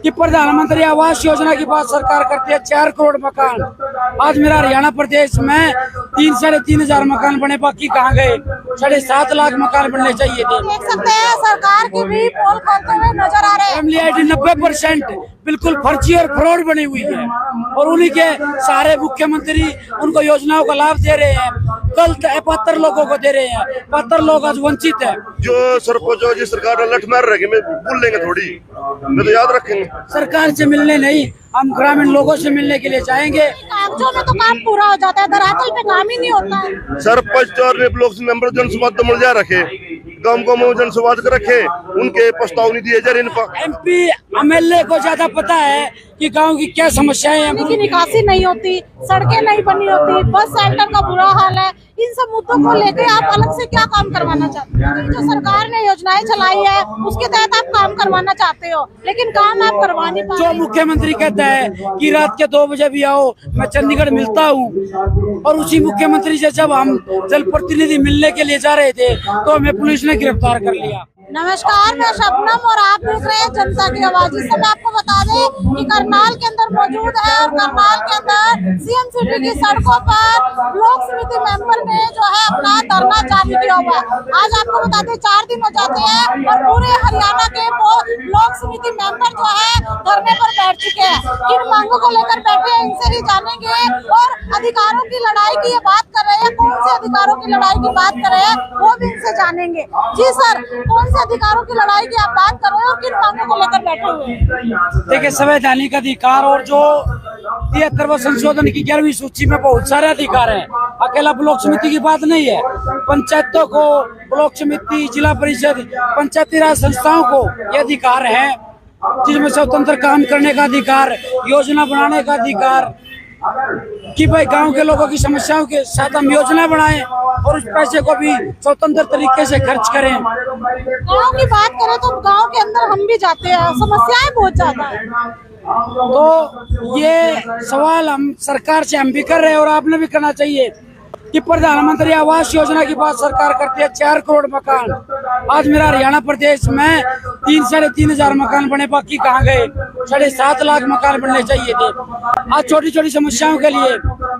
कि प्रधानमंत्री आवास योजना की बात सरकार करती है 4 करोड़ मकान। आज मेरा हरियाणा प्रदेश में 3-3.5 मकान बने, बाकी कहाँ गए? 7.5 लाख मकान बनने चाहिए थे। देख सकते हैं सरकार की भी पोल खोलते हुए नजर आ रहे हैं। फैमिली आईडी 90% बिल्कुल फर्जी और फ्रॉड बनी हुई है और उन्हीं के सारे मुख्यमंत्री उनको योजनाओं का लाभ दे रहे हैं, कल पात्र लोगों को दे रहे हैं। पात्र लोग आज वंचित है। जो सरपंच जी सरकार ने लठ मार रखी, मैं भूल लेंगे थोड़ी, मैं तो याद रखेंगे। सरकार से मिलने नहीं, हम ग्रामीण लोगों से मिलने के लिए जाएंगे। कागजों में तो काम पूरा हो जाता है, धरातल पे काम ही नहीं होता है। सरपंच और ब्लॉक मेंबर जनसंवाद तो मिल जा रखे, गाँव में जनसंवाद कर रखे, उनके प्रस्ताव नहीं दिए जा रहे। इन पर MP MLA को ज्यादा पता है कि गांव की क्या समस्याएं हैं। पानी की निकासी नहीं होती, सड़कें नहीं बनी होती, बस सेंटर का बुरा हाल है। इन सब मुद्दों को लेकर आप अलग से क्या काम करवाना चाहते हैं? जो सरकार ने योजनाएं चलाई है उसके तहत आप काम करवाना चाहते हो, लेकिन काम आप करवा नहीं पा रहे। जो मुख्यमंत्री कहता है कि रात के 2 बजे भी आओ, मैं चंडीगढ़ मिलता हूँ, और उसी मुख्यमंत्री से जब हम जनप्रतिनिधि मिलने के लिए जा रहे थे तो हमें पुलिस ने गिरफ्तार कर लिया। नमस्कार, मैं शबनम और आप देख रहे हैं जनता की आवाज। इस समय आपको बता दें कि करनाल के अंदर मौजूद है और करनाल के अंदर सीएम सिटी की सड़कों पर ब्लॉक समिति मेंबर ने जो है अपना धरना जारी किया हुआ है। आज आपको बता दें 4 दिन हो जाते हैं और पूरे हरियाणा के ब्लॉक समिति मेंबर जो है धरने पर बैठ चुके हैं। किन मांगों को लेकर बैठे हैं इनसे ही जानेंगे और अधिकारों की लड़ाई की ये बात कर रहे हैं, कौन से अधिकारों की लड़ाई की बात कर रहे हैं वो भी इनसे जानेंगे। जी सर, कौन से अधिकारों की लड़ाई की आप बात कर रहे हैं और किन मांगों को लेकर बैठे हुए हैं? देखिए, संवैधानिक अधिकार और जो 73वां संशोधन की 11वीं सूची में बहुत सारे अधिकार हैं। अकेला ब्लॉक समिति की बात नहीं है, पंचायतों को, ब्लॉक समिति, जिला परिषद, पंचायती राज संस्थाओं को ये अधिकार है, जिसमें स्वतंत्र काम करने का अधिकार, योजना बनाने का अधिकार, कि भाई गांव के लोगों की समस्याओं के साथ हम योजना बनाएं और उस पैसे को भी स्वतंत्र तरीके से खर्च करें। गांव की बात करें तो गांव के अंदर हम भी जाते हैं, समस्याएं बहुत ज्यादा है। तो ये सवाल हम सरकार से हम भी कर रहे हैं और आपने भी करना चाहिए कि प्रधानमंत्री आवास योजना की बात सरकार करती है 4 करोड़ मकान। आज मेरा हरियाणा प्रदेश में 3-3.5 मकान बने, बाकी कहाँ गए? 7.5 लाख मकान बनने चाहिए थे। आज छोटी छोटी समस्याओं के लिए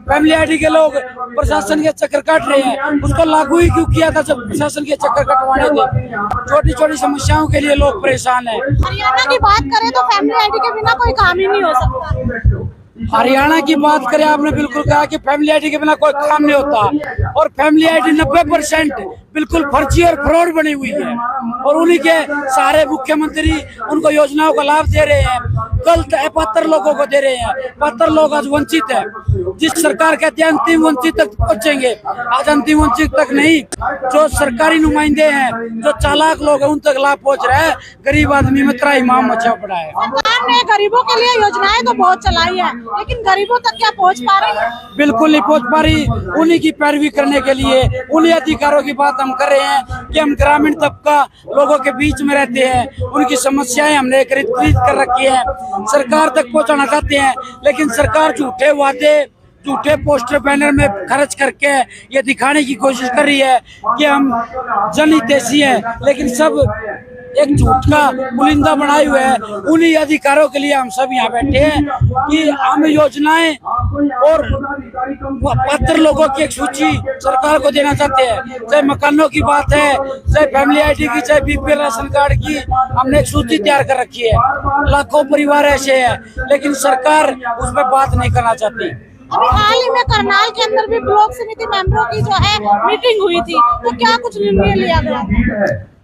फैमिली आईडी के लोग प्रशासन के चक्कर काट रहे हैं। उसको लागू ही क्यों किया था जब प्रशासन के चक्कर कटवाने थे? छोटी छोटी समस्याओं के लिए लोग परेशान है। हरियाणा की बात करें तो फैमिली आईडी के बिना कोई काम ही नहीं हो सकता। हरियाणा की बात करें, आपने बिल्कुल कहा कि फैमिली आईडी के बिना कोई काम नहीं होता, और फैमिली आईडी 90% बिल्कुल फर्जी और फ्रॉड बनी हुई है और उन्हीं के सारे मुख्यमंत्री उनको योजनाओं का लाभ दे रहे हैं, कल पात्र लोगों को दे रहे हैं। पात्र लोग आज वंचित है। जिस सरकार कहती है अंतिम वंचित तक पहुंचेंगे, आज अंतिम वंचित तक नहीं, जो सरकारी नुमाइंदे हैं, जो चालाक लोग हैं, उन तक लाभ पहुंच रहा है। गरीब आदमी में त्राहिमाम मचा पड़ा है। सरकार ने गरीबों के लिए योजनाएं तो बहुत चलाई है, लेकिन गरीबों तक क्या पहुंच पा रही है? बिल्कुल नहीं पहुंच पा रही। उन्हीं की पैरवी करने के लिए उन्हीं अधिकारों की बात हम कर रहे हैं कि हम ग्रामीण तबका लोगों के बीच में रहते हैं, उनकी समस्याएं हमने एकत्रित कर रखी है, सरकार तक पहुंचाना चाहते हैं, लेकिन सरकार झूठे वादे, झूठे पोस्टर बैनर में खर्च करके ये दिखाने की कोशिश कर रही है कि हम जनहितैषी हैं, लेकिन सब एक झूठ का पुलिंदा बनाए हुए है। उन्हीं अधिकारों के लिए हम सब यहाँ बैठे हैं कि हम योजनाएं और पात्र लोगों की एक सूची सरकार को देना चाहते हैं। चाहे मकानों की बात है, चाहे फैमिली आईडी की, चाहे BPL राशन कार्ड की, हमने एक सूची तैयार कर रखी है। लाखों परिवार ऐसे हैं, लेकिन सरकार उस पर बात नहीं करना चाहती। अभी हाल ही में करनाल के अंदर भी ब्लॉक समिति मेंबरों की जो है मीटिंग हुई थी, तो क्या कुछ निर्णय लिया गया?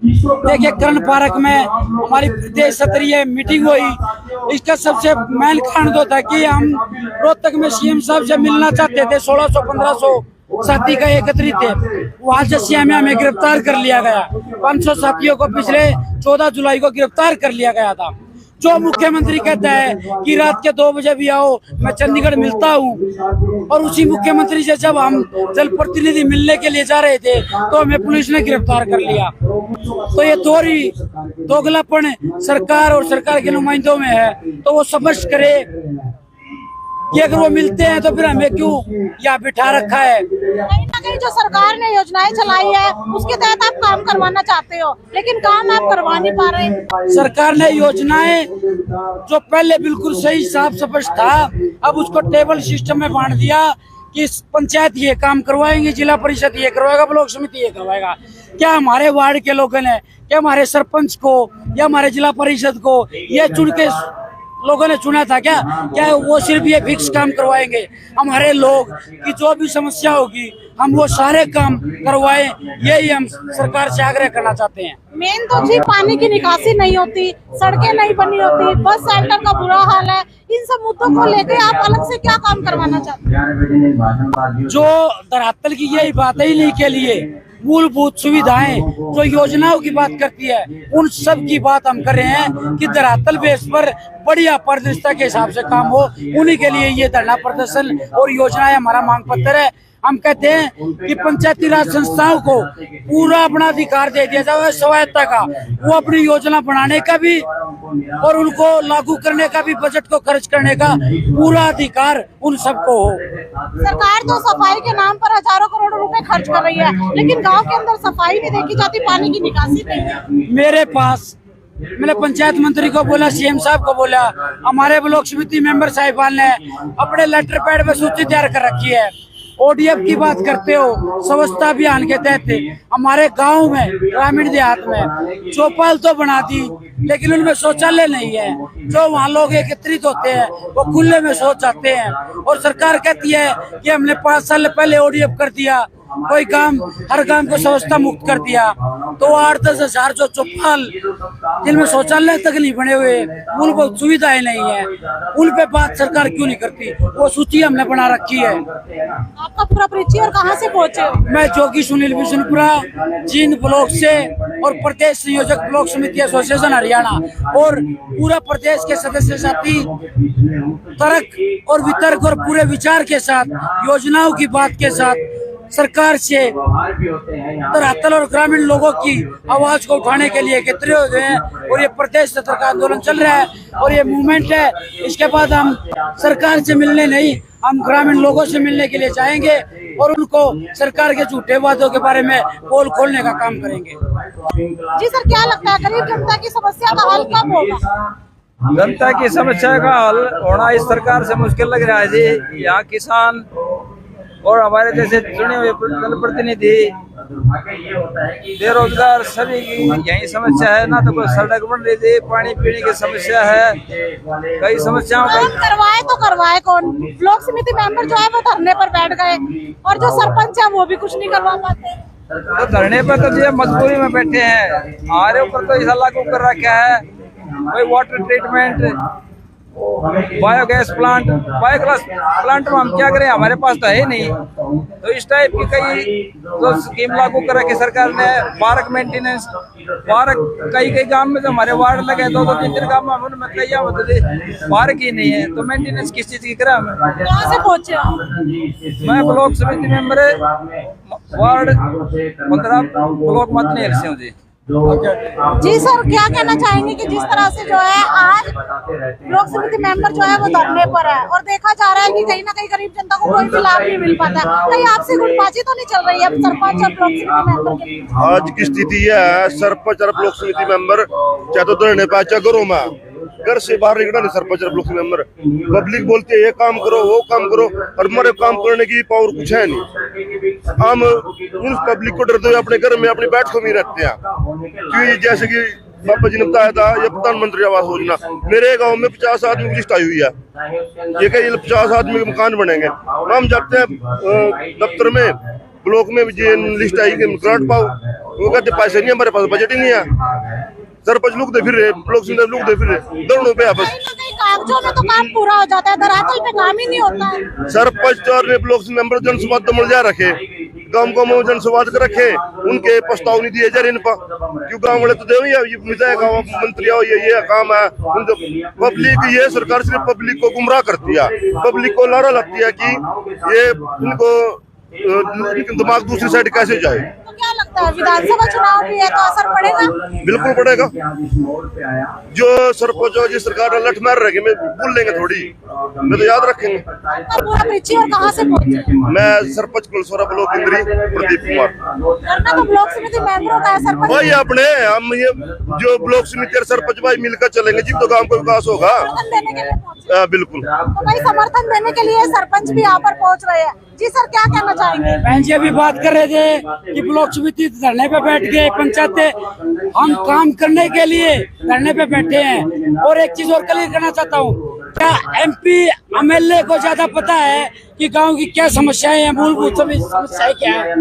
देखिए, कर्ण पार्क में हमारी प्रदेश स्तरीय मीटिंग हुई। इसका सबसे मेन कारण तो था कि हम रोहतक में CM साहब से मिलना चाहते थे। 1600-1500 साथी का एकत्रित थे। वहाँ से CM में हमें गिरफ्तार कर लिया गया। 500 साथियों को पिछले 14 जुलाई को गिरफ्तार कर लिया गया था। जो मुख्यमंत्री कहता है कि रात के 2 बजे भी आओ, मैं चंडीगढ़ मिलता हूँ, और उसी मुख्यमंत्री से जब हम जनप्रतिनिधि मिलने के लिए जा रहे थे तो हमें पुलिस ने गिरफ्तार कर लिया। तो ये दोगलापन सरकार और सरकार के नुमाइंदों में है, तो वो समझ करे कि अगर वो मिलते हैं तो फिर हमें क्यों यहाँ बिठा रखा है। कहीं ना कहीं नहीं, जो सरकार ने योजनाएं चलाई है उसके तहत आप काम करवाना चाहते हो, लेकिन काम आप करवा नहीं पा रहे। सरकार ने योजनाएं जो पहले बिल्कुल सही साफ स्पष्ट था, अब उसको टेबल सिस्टम में बांट दिया कि पंचायत ये काम करवाएंगे, जिला परिषद ये करवाएगा, ब्लॉक समिति ये करवाएगा। क्या हमारे वार्ड के लोगों ने, क्या हमारे सरपंच को या हमारे जिला परिषद को ये चुन के लोगों ने चुना था क्या वो सिर्फ ये फिक्स काम करवाएंगे? हमारे लोग की जो भी समस्या होगी हम वो सारे काम करवाएं, यही हम सरकार से आग्रह करना चाहते हैं। मेन तो जी पानी की निकासी नहीं होती, सड़कें नहीं बनी होती, बस सेंटर का बुरा हाल है। इन सब मुद्दों को लेकर आप अलग से क्या काम करवाना चाहते हैं? जो धरातल की यही बात ही नहीं के लिए मूलभूत सुविधाएं जो योजनाओं की बात करती है, उन सब की बात हम कर रहे हैं कि धरातल बेस पर बढ़िया पारदर्शिता के हिसाब से काम हो। उन्हीं के लिए ये धरना प्रदर्शन और योजनाएं हमारा मांग पत्र है। हम कहते हैं कि पंचायती राज संस्थाओं को पूरा अपना अधिकार दे दिया जाए, स्वायत्ता का, वो अपनी योजना बनाने का भी और उनको लागू करने का भी, बजट को खर्च करने का पूरा अधिकार उन सबको हो। सरकार तो सफाई के नाम पर हजारों करोड़ रुपए खर्च कर रही है, लेकिन गांव के अंदर सफाई नहीं देखी जाती, पानी की निकासी नहीं है। मेरे पास मैंने पंचायत मंत्री को बोला, सीएम साहब को बोला, हमारे ब्लॉक समिति मेंबर साहिबान ने अपने लेटर पैड में सूची तैयार कर रखी है। ODF की बात करते हो, स्वच्छता अभियान के तहत हमारे गांव में, ग्रामीण देहात में चौपाल तो बना दी, लेकिन उनमें शौचालय नहीं है। जो वहाँ लोग एकत्रित होते हैं वो खुले में शौच जाते हैं, और सरकार कहती है कि हमने 5 साल पहले ODF कर दिया, कोई काम, हर काम को स्वच्छता मुक्त कर दिया। तो 8-10 हजार जो चौपाल जिनमें शौचालय तक नहीं बने हुए, मूलभूत सुविधाएं नहीं है, उन पे बात सरकार क्यों नहीं करती? वो सूची हमने बना रखी है। आपका पूरा परिचय और कहाँ से पहुँचे? मैं जोगी सुनील बिशनपुरा, जींद ब्लॉक से और प्रदेश संयोजक ब्लॉक समिति एसोसिएशन हरियाणा, और पूरा प्रदेश के सदस्य साथी तर्क और वितर्क और पूरे विचार के साथ, योजनाओं की बात के साथ सरकार से धरातल और ग्रामीण लोगों की आवाज को उठाने के लिए एकत्रित हो गए हैं, और ये प्रदेश स्तर का आंदोलन चल रहा है और ये मूवमेंट है। इसके बाद हम सरकार से मिलने नहीं, हम ग्रामीण लोगों से मिलने के लिए जाएंगे और उनको सरकार के झूठे वादों के बारे में पोल खोलने का काम करेंगे। जी सर, क्या लगता है गरीब जनता की समस्या का हल कब होगा? जनता की समस्या का हल होना इस सरकार से मुश्किल लग रहा है जी। यहाँ किसान और हमारे जैसे चुने हुए जनप्रतिनिधि, बेरोजगार, सभी की यही समस्या है। ना तो कोई सड़क बन रही थी, पानी पीने की समस्या है, कई समस्याओं का। करवाए तो करवाए कौन? ब्लॉक समिति मेंबर जो है वो धरने पर बैठ गए, और जो सरपंच है वो भी कुछ नहीं करवा पाते। तो धरने पर तो जी मजबूरी में बैठे हैं। हमारे ऊपर तो ऐसा लागू कर रखा है, कोई water treatment, biogas plant, biogas plant में हम क्या करें, हमारे पास तो है नहीं। तो इस टाइप की कई तो स्कीम लागू कर रखी सरकार ने। पार्क मेंटेनेंस, पार्क कई गांव में जो हमारे वार्ड लगे 2-3 गांव में, उनमें कई पार्क ही नहीं है, तो मेंटेनेंस किस चीज की करें हमें? कहाँ से पहुँचे? मैं ब्लॉक समिति मेंबर वार्ड 15 ब्लॉक मतनेर से हूँ जी। जी सर, क्या कहना चाहेंगे कि जिस तरह से जो है आज ब्लॉक समिति मेंबर जो है वो धरने पर है, और देखा जा रहा है कि कहीं ना कहीं गरीब जनता को कोई भी लाभ नहीं मिल पाता, कहीं आपसी गुटबाजी तो नहीं चल रही है सरपंच और ब्लॉक समिति मेंबर के? आज की स्थिति यह है, सरपंच और ब्लॉक समिति मेंबर चाहे तो धरने पे, चाहे घरों में, घर से बाहर निकला नहीं सरपंच और ब्लॉक समिति मेंबर। पब्लिक बोलती है ये काम करो, वो काम करो, और हमारे काम करने की पावर कुछ है नहीं। हम उन पब्लिक को डरते हुए अपने घर में अपनी बैठकों में रहते हैं, क्योंकि जैसे कि बाबा जी ने बताया था, ये प्रधानमंत्री आवास योजना, मेरे गांव में 50 आदमी की लिस्ट आई हुई है। ये क्या, ये 50 आदमी के मकान बनेंगे। हम जाते हैं दफ्तर में, ब्लॉक में भी लिस्ट आई कि ग्रांट पाओ, वो कहते पैसे नहीं, हमारे पास बजट ही नहीं है। सरपंच लोग दे फिर रहे, ब्लॉक से लोग दे फिर रहे, दोनों पे आपस कागजों में तो काम पूरा हो जाता है, धरातल पे काम ही नहीं होता है। सरपंच और ब्लॉक मेंबर जनसंवाद तो मुझे रखे, गाँव में जनसंवाद कर रखे, उनके प्रस्ताव नहीं दिए जा रहे इन पर, क्यों गाँव वाले तो दे विधायक मंत्री आओ, ये काम है। पब्लिक, ये सरकार सिर्फ पब्लिक को गुमराह करती है, पब्लिक को लारा लगती है कि ये इनको दिमाग दूसरी साइड कैसे जाए। तो क्या लगता है लगता है विधानसभा चुनाव भी है तो असर पड़ेगा? बिल्कुल पड़ेगा। जो सरपंच जो जिस सरकार लठ मार रहे मैं भूल लेंगे थोड़ी, मैं तो याद रखेंगे। आपका पूरा परिचय और कहाँ से पहुंचे? मैं सरपंच कुलसोरा ब्लॉक इंद्री प्रदीप कुमार। करना तो ब्लॉक समिति मेंबरों का है सरपंच भाई अपने हम ये जो ब्लॉक समिति और सरपंच भाई मिलकर चलेंगे जिन तो गांव का विकास होगा। समर्थन देने के लिए पहुंचे। बिल्कुल। तो भाई समर्थन देने के लिए सरपंच भी यहाँ पर पहुँच रहे हैं। जी सर, क्या कहना चाहेंगे? बहन जी अभी बात कर रहे थे कि ब्लॉक समिति धरने पे बैठ गए, पंचायतें हम काम करने के लिए धरने पे बैठे हैं। और एक चीज और क्लियर करना चाहता हूँ, क्या एमपी एमएलए को ज्यादा पता है कि गांव की क्या समस्याएं हैं, मूलभूत समस्याएं क्या है?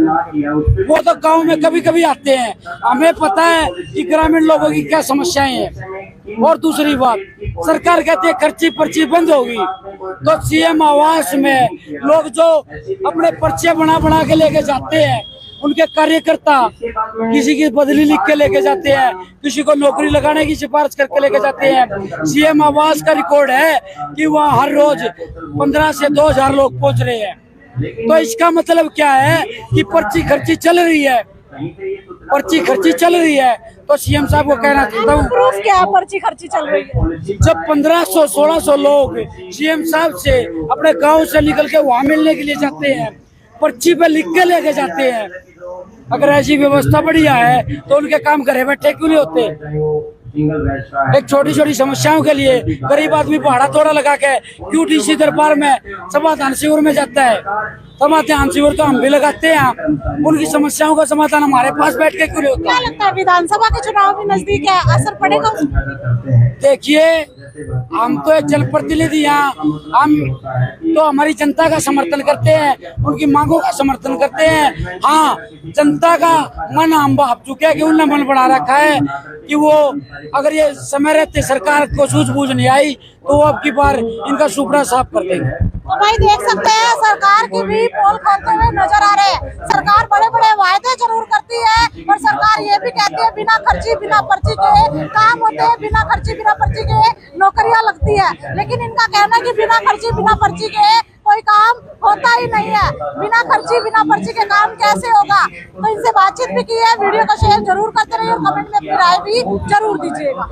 वो तो गांव में कभी कभी आते हैं, हमें पता है कि ग्रामीण लोगों की क्या समस्याएं हैं। और दूसरी बात, सरकार कहती है खर्ची पर्ची बंद होगी, तो सीएम आवास में लोग जो अपने पर्चे बना बना के लेके जाते हैं, उनके कार्यकर्ता किसी की बदली लिख के लेके जाते हैं, किसी को नौकरी लगाने की सिफारिश करके लेके जाते हैं। सीएम आवास का रिकॉर्ड है कि वहाँ हर रोज 15 से 2000 लोग पहुंच रहे हैं। तो इसका मतलब क्या है कि पर्ची खर्ची चल रही है, पर्ची खर्ची चल रही है। तो सीएम साहब को कहना चाहता हूँ, प्रूफ क्या है पर्ची खर्ची चल रही है? जब 1500-1600 लोग सीएम साहब से अपने गांव से निकल के वहाँ मिलने के लिए जाते हैं, पर्ची पे लिख के लेके जाते हैं, अगर ऐसी व्यवस्था बढ़िया है तो उनके काम घरे बैठे क्यों नहीं होते? एक छोटी छोटी समस्याओं के लिए गरीब आदमी भाड़ा थोड़ा लगा के क्यों डीसी दरबार में समाधान शिविर में जाता है? समाधान शिविर तो हम भी लगाते हैं, उनकी समस्याओं का समाधान हमारे पास बैठ के क्यों नहीं होता? क्या लगता है विधानसभा के चुनाव भी नजदीक है, असर पड़ेगा? देखिए, हम तो एक जनप्रतिनिधि हैं, हम तो हमारी जनता का समर्थन करते हैं, उनकी मांगों का समर्थन करते हैं। हाँ, जनता का मन हम भाप चुके हैं कि उन्होंने मन बना रखा है कि वो अगर ये समय रहते सरकार को सूझबूझ नहीं आई तो वो अब की बार इनका सुपड़ा साफ कर देंगे। तो भाई देख सकते हैं सरकार की भी पोल खोलते हुए नजर आ रहे हैं। सरकार बड़े बड़े वायदे जरूर करती है और सरकार ये भी कहती है बिना खर्ची बिना पर्ची के काम होते हैं, बिना खर्ची बिना पर्ची के नौकरियां लगती है। लेकिन इनका कहना है कि बिना खर्ची बिना पर्ची के कोई काम होता ही नहीं है। बिना खर्ची बिना पर्ची के काम कैसे होगा? तो इनसे बातचीत भी की है। वीडियो को शेयर जरूर करते रहिए और कमेंट में अपनी राय भी जरूर दीजिएगा।